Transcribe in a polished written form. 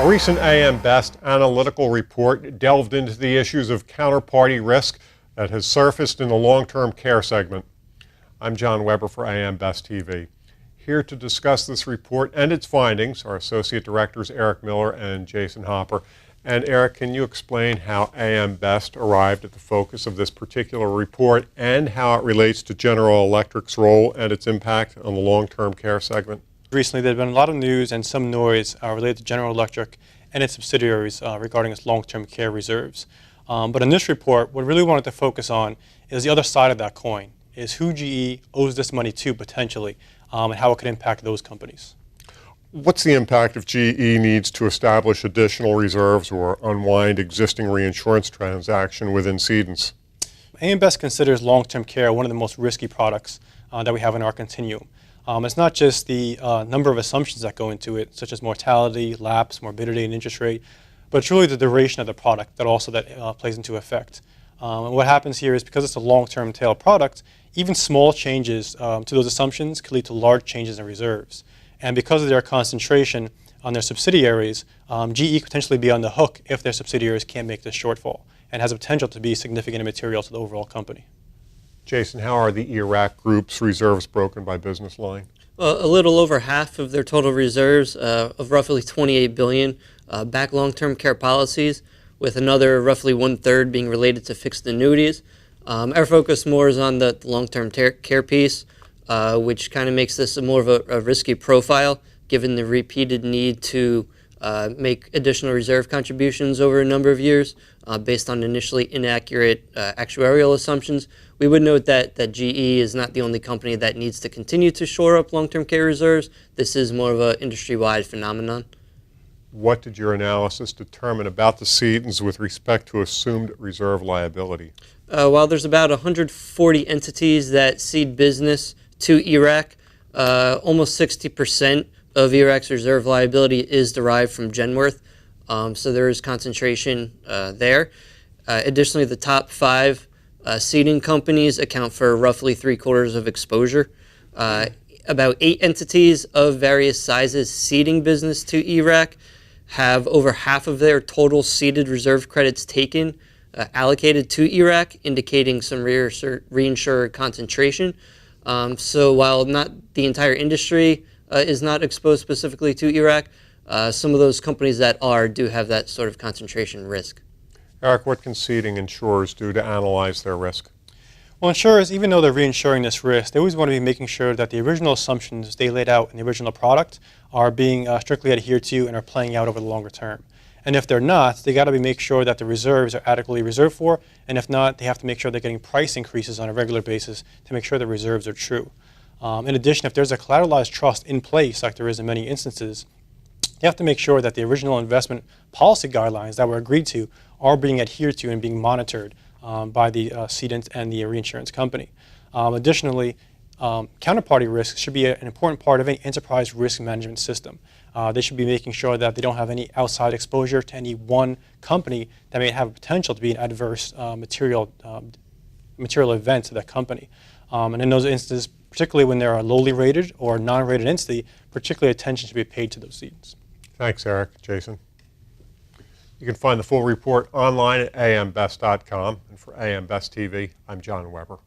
A recent AM Best analytical report delved into the issues of counterparty risk that has surfaced in the long-term care segment. I'm John Weber for AM Best TV. Here to discuss this report and its findings are Associate Directors Erik Miller and Jason Hopper. And Erik, can you explain how AM Best arrived at the focus of this particular report and how it relates to General Electric's role and its impact on the long-term care segment? Recently, there's been a lot of news and some noise related to General Electric and its subsidiaries regarding its long-term care reserves. But in this report, what we really wanted to focus on is the other side of that coin, is who GE owes this money to potentially, and how it could impact those companies. What's the impact if GE needs to establish additional reserves or unwind existing reinsurance transaction within cedents? AM Best considers long-term care one of the most risky products that we have in our continuum. It's not just the number of assumptions that go into it, such as mortality, lapse, morbidity, and interest rate, but it's really the duration of the product that plays into effect. And what happens here is because it's a long-term tail product, even small changes to those assumptions could lead to large changes in reserves. And because of their concentration on their subsidiaries, GE could potentially be on the hook if their subsidiaries can't make this shortfall, and has the potential to be significant and material to the overall company. Jason, how are the Erik Group's reserves broken by business line? Well, a little over half of their total reserves of roughly $28 billion back long-term care policies, with another roughly 1/3 being related to fixed annuities. Our focus more is on the long-term care piece, which kind of makes this more of a risky profile, given the repeated need to make additional reserve contributions over a number of years based on initially inaccurate actuarial assumptions. We would note that GE is not the only company that needs to continue to shore up long-term care reserves. This is more of an industry-wide phenomenon. What did your analysis determine about the cedents with respect to assumed reserve liability? While there's about 140 entities that cede business to Erik, almost 60% of Erik's reserve liability is derived from Genworth, so there is concentration there. Additionally, the top 5 ceding companies account for roughly 3/4 of exposure. About 8 entities of various sizes ceding business to Erik have over half of their total ceded reserve credits taken allocated to Erik, indicating some reinsurer concentration. So while not the entire industry is not exposed specifically to Erik, some of those companies that are do have that sort of concentration risk. Erik, what can ceding insurers do to analyze their risk? Well, insurers, even though they're reinsuring this risk, they always want to be making sure that the original assumptions they laid out in the original product are being strictly adhered to and are playing out over the longer term. And if they're not, they got to make sure that the reserves are adequately reserved for, and if not, they have to make sure they're getting price increases on a regular basis to make sure the reserves are true. In addition, if there's a collateralized trust in place, like there is in many instances, you have to make sure that the original investment policy guidelines that were agreed to are being adhered to and being monitored by the cedent and the reinsurance company. Additionally, counterparty risk should be an important part of any enterprise risk management system. They should be making sure that they don't have any outside exposure to any one company that may have a potential to be an adverse material event to that company. And in those instances, particularly when they're a lowly rated or non-rated entity, particularly attention should be paid to those cedents. Thanks, Erik. Jason? You can find the full report online at ambest.com. And for AM Best TV, I'm John Weber.